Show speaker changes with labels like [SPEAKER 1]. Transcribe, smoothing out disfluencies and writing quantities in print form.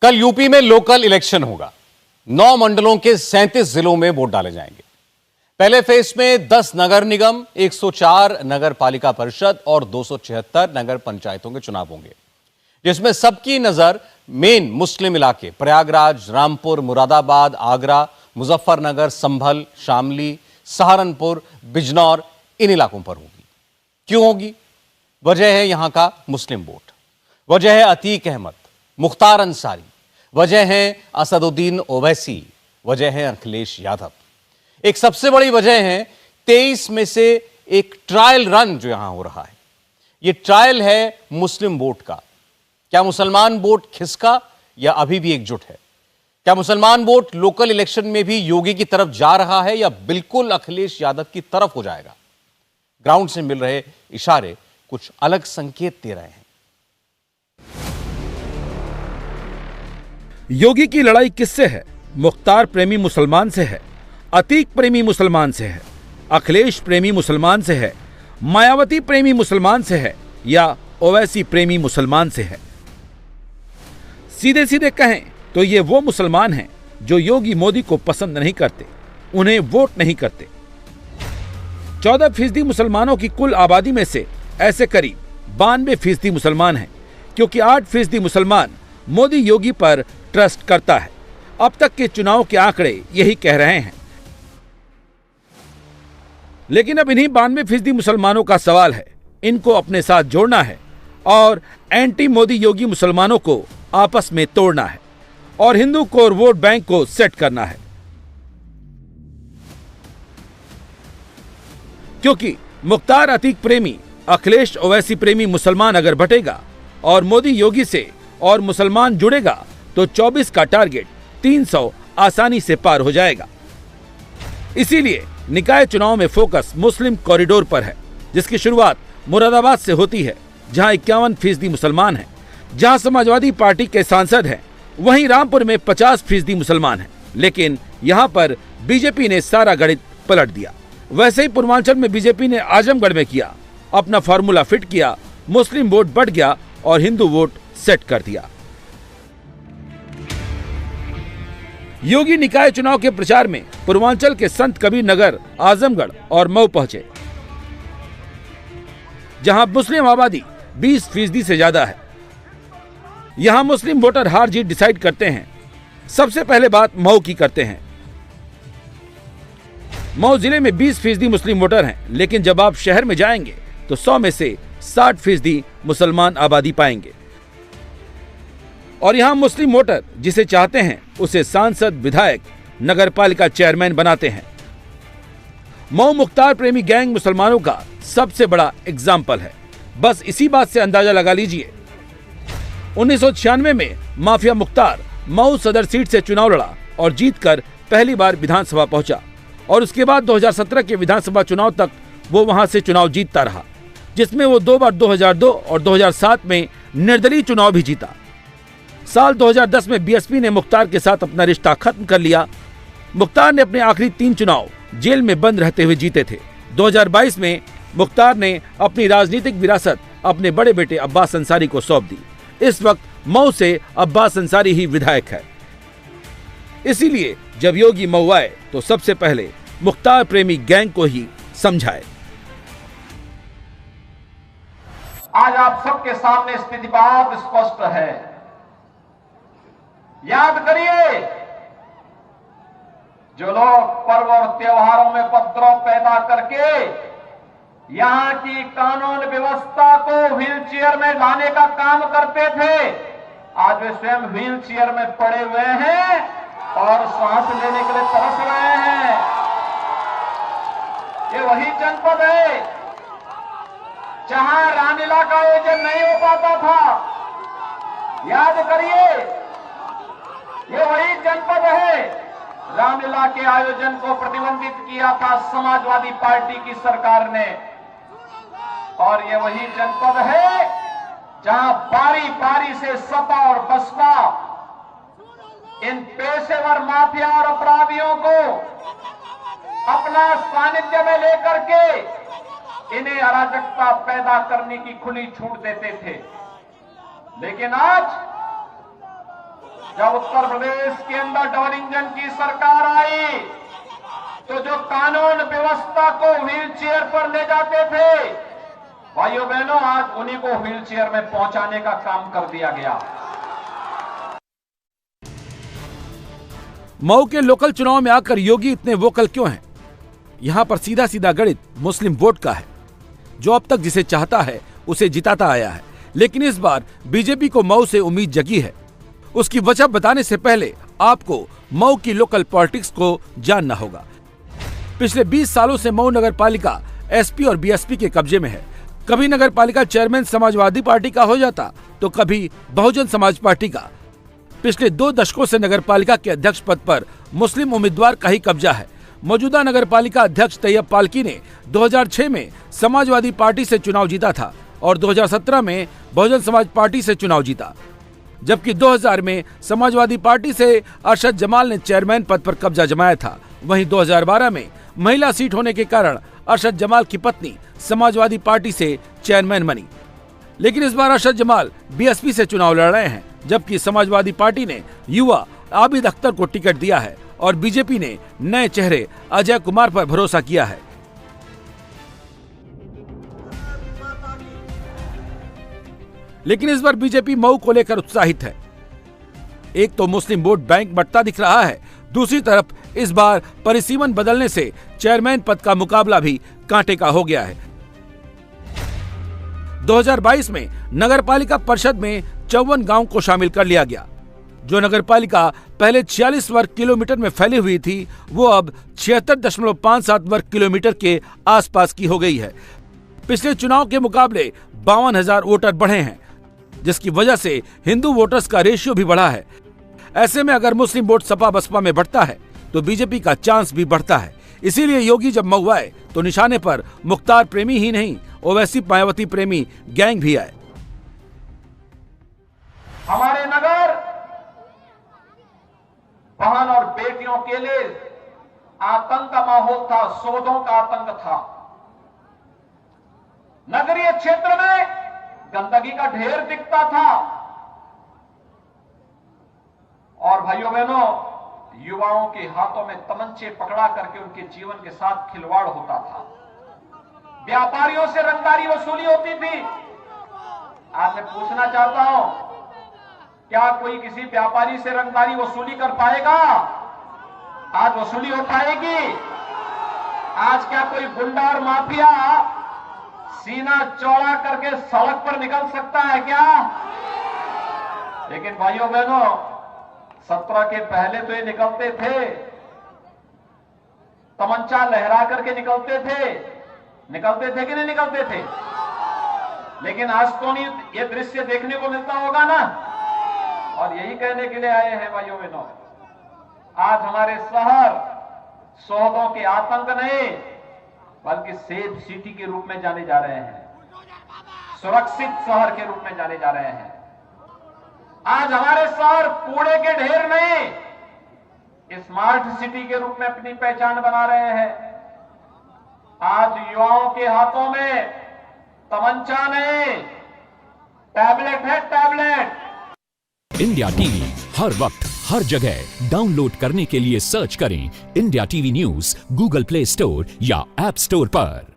[SPEAKER 1] कल यूपी में local election होगा। 9 मंडलों के 37 जिलों में वोट डाले जाएंगे। पहले फेज में 10 नगर निगम, 104 नगर पालिका परिषद और 276 नगर पंचायतों के चुनाव होंगे, जिसमें सबकी नजर मेन मुस्लिम इलाके प्रयागराज, रामपुर, मुरादाबाद, आगरा, मुजफ्फरनगर, संभल, शामली, सहारनपुर, बिजनौर इन इलाकों पर होगी। क्यों होगी? वजह है यहां का मुस्लिम वोट, वजह है अतीक अहमद, मुख्तार अंसारी, वजह है असदुद्दीन ओवैसी, वजह है अखिलेश यादव। एक सबसे बड़ी वजह है 23 में से एक ट्रायल रन जो यहां हो रहा है। यह ट्रायल है मुस्लिम वोट का। क्या मुसलमान वोट खिसका या अभी भी एकजुट है? क्या मुसलमान वोट लोकल इलेक्शन में भी योगी की तरफ जा रहा है या बिल्कुल अखिलेश यादव की तरफ हो जाएगा? ग्राउंड से मिल रहे इशारे कुछ अलग संकेत दे रहे हैं।
[SPEAKER 2] योगी की लड़ाई किससे है? मुख्तार प्रेमी मुसलमान से है, अतीक प्रेमी मुसलमान से है, अखिलेश प्रेमी मुसलमान से है, मायावती प्रेमी मुसलमान से है या ओवैसी प्रेमी मुसलमान से है? सीधे सीधे कहें तो ये वो मुसलमान हैं जो योगी मोदी को पसंद नहीं करते, उन्हें वोट नहीं करते। 14% मुसलमानों की कुल आबादी में से ऐसे करीब 92% मुसलमान हैं, क्योंकि 8% मुसलमान मोदी योगी पर ट्रस्ट करता है। अब तक के चुनाव के आंकड़े यही कह रहे हैं। लेकिन अब इन्हीं 92% मुसलमानों का सवाल है, इनको अपने साथ जोड़ना है और एंटी मोदी योगी मुसलमानों को आपस में तोड़ना है और हिंदू कोर वोट बैंक को सेट करना है। क्योंकि मुख्तार अतीक प्रेमी, अखिलेश ओवैसी प्रेमी मुसलमान अगर बटेगा और मोदी योगी से और मुसलमान जुड़ेगा तो 24 का टारगेट 300 आसानी से पार हो जाएगा। इसीलिए निकाय चुनाव में फोकस मुस्लिम कॉरिडोर पर है, जिसकी शुरुआत मुरादाबाद से होती है, जहां 51% मुसलमान हैं। जहां समाजवादी पार्टी के सांसद हैं, वहीं रामपुर में 50% मुसलमान हैं। लेकिन यहां पर बीजेपी ने सारा गणित पलट दिया। वैसे ही पूर्वांचल में बीजेपी ने आजमगढ़ में किया, अपना फार्मूला फिट किया, मुस्लिम वोट बढ़ गया और हिंदू वोट सेट कर दिया। योगी निकाय चुनाव के प्रचार में पूर्वांचल के संत कबीर नगर, आजमगढ़ और मऊ पहुंचे, जहां मुस्लिम आबादी 20% से ज्यादा है। यहां मुस्लिम वोटर हार जीत डिसाइड करते हैं। सबसे पहले बात मऊ की करते हैं। मऊ जिले में 20% मुस्लिम वोटर हैं, लेकिन जब आप शहर में जाएंगे तो 100 में से 60% मुसलमान आबादी पाएंगे। और यहां मुस्लिम वोटर जिसे चाहते हैं उसे सांसद, विधायक, नगर पालिका चेयरमैन बनाते हैं। मऊ मुख्तार प्रेमी गैंग मुसलमानों का सबसे बड़ा एग्जाम्पल है। बस इसी बात से अंदाजा लगा लीजिए। 1996 में माफिया मुख्तार मऊ सदर सीट से चुनाव लड़ा और जीतकर पहली बार विधानसभा पहुंचा और उसके बाद 2017 के विधानसभा चुनाव तक वो वहां से चुनाव जीतता रहा, जिसमें वो 2 बार 2002 और 2007 में निर्दलीय चुनाव भी जीता। साल 2010 में बीएसपी ने मुख्तार के साथ अपना रिश्ता खत्म कर लिया। मुख्तार ने अपने आखिरी 3 चुनाव जेल में बंद रहते हुए जीते थे। 2022 में मुख्तार ने अपनी राजनीतिक विरासत अपने बड़े बेटे अब्बास अंसारी को सौंप दी। इस वक्त मऊ से अब्बास अंसारी ही विधायक है। इसीलिए जब योगी मऊ आए तो सबसे पहले मुख्तार प्रेमी गैंग को ही समझाए।
[SPEAKER 3] आज आप सबके सामने स्थिति बहुत स्पष्ट है। याद करिए, जो लोग पर्व और त्योहारों में उपद्रव पैदा करके यहां की कानून व्यवस्था को व्हीलचेयर में लाने का काम करते थे, आज वे स्वयं व्हीलचेयर में पड़े हुए हैं और सांस लेने के लिए तरस रहे हैं। ये वही जनपद है जहां रामलीला का आयोजन नहीं हो पाता था। याद करिए, ये वही जनपद है, रामलीला के आयोजन को प्रतिबंधित किया था समाजवादी पार्टी की सरकार ने। और ये वही जनपद है जहां बारी बारी से सपा और बसपा इन पेशेवर माफिया और अपराधियों को अपना सानिध्य में लेकर के इन्हें अराजकता पैदा करने की खुली छूट देते थे। लेकिन आज जब उत्तर प्रदेश के अंदर डबल इंजन की सरकार आई तो जो कानून व्यवस्था को व्हील चेयर पर ले जाते थे, भाइयों बहनों, आज उन्हीं को व्हील चेयर में पहुंचाने का काम कर दिया गया।
[SPEAKER 2] मऊ के लोकल चुनाव में आकर योगी इतने वोकल क्यों हैं? यहाँ पर सीधा सीधा गणित मुस्लिम वोट का है, जो अब तक जिसे चाहता है उसे जिताता आया है। लेकिन इस बार बीजेपी को मऊ से उम्मीद जगी है। उसकी वजह बताने से पहले आपको मऊ की लोकल पॉलिटिक्स को जानना होगा। पिछले 20 सालों से मऊ नगर पालिका एसपी और बीएसपी के कब्जे में है। कभी नगर पालिका चेयरमैन समाजवादी पार्टी का हो जाता तो कभी बहुजन समाज पार्टी का। पिछले 2 दशकों से नगर पालिका के अध्यक्ष पद पर मुस्लिम उम्मीदवार का ही कब्जा है। मौजूदा नगर पालिका अध्यक्ष तैयब पालकी ने 2006 में समाजवादी पार्टी से चुनाव जीता था और 2017 में बहुजन समाज पार्टी से चुनाव जीता, जबकि 2000 में समाजवादी पार्टी से अरशद जमाल ने चेयरमैन पद पर कब्जा जमाया था। वहीं 2012 में महिला सीट होने के कारण अरशद जमाल की पत्नी समाजवादी पार्टी से चेयरमैन बनी। लेकिन इस बार अरशद जमाल बीएसपी से चुनाव लड़ रहे हैं, जबकि समाजवादी पार्टी ने युवा आबिद अख्तर को टिकट दिया है और बीजेपी ने नए चेहरे अजय कुमार पर भरोसा किया है। लेकिन इस बार बीजेपी मऊ को लेकर उत्साहित है। एक तो मुस्लिम वोट बैंक बढ़ता दिख रहा है, दूसरी तरफ इस बार परिसीमन बदलने से चेयरमैन पद का मुकाबला भी कांटे का हो गया है। 2022 में नगर पालिका परिषद में 54 गांव को शामिल कर लिया गया। जो नगर पालिका पहले 46 वर्ग किलोमीटर में फैली हुई थी, वो अब 76.57 वर्ग किलोमीटर के आसपास की हो गई है। पिछले चुनाव के मुकाबले 52,000 वोटर बढ़े हैं, जिसकी वजह से हिंदू वोटर्स का रेशियो भी बढ़ा है। ऐसे में अगर मुस्लिम वोट सपा बसपा में बढ़ता है तो बीजेपी का चांस भी बढ़ता है। इसीलिए योगी जब मऊ आए तो निशाने पर मुख्तार प्रेमी ही नहीं, ओवैसी मायावती प्रेमी गैंग भी आए।
[SPEAKER 3] हमारे नगर बहन और बेटियों के लिए आतंक का माहौल था, शोधों का आतंक था। नगरीय क्षेत्र में गंदगी का ढेर दिखता था और भाइयों बहनों, युवाओं के हाथों में तमंचे पकड़ा करके उनके जीवन के साथ खिलवाड़ होता था। व्यापारियों से रंगदारी वसूली होती थी। आज मैं पूछना चाहता हूं, क्या कोई किसी व्यापारी से रंगदारी वसूली कर पाएगा? आज वसूली हो पाएगी? आज क्या कोई गुंडा और माफिया सीना चौड़ा करके सड़क पर निकल सकता है क्या? लेकिन भाइयों बहनों, 17 के पहले तो ये निकलते थे, तमंचा लहरा करके निकलते थे कि नहीं निकलते थे? लेकिन आज तो नहीं ये दृश्य देखने को मिलता होगा ना। और यही कहने के लिए आए हैं भाइयों बहनों, आज हमारे शहर शोधों के आतंक नहीं बल्कि सेफ सिटी के रूप में जाने जा रहे हैं, सुरक्षित शहर के रूप में जाने जा रहे हैं। आज हमारे शहर कूड़े के ढेर नहीं, स्मार्ट सिटी के रूप में अपनी पहचान बना रहे हैं। आज युवाओं के हाथों में तमंचा नहीं, टैबलेट है, टैबलेट।
[SPEAKER 4] इंडिया टीवी हर वक्त हर जगह डाउनलोड करने के लिए सर्च करें India TV news Google play store या ऐप स्टोर पर।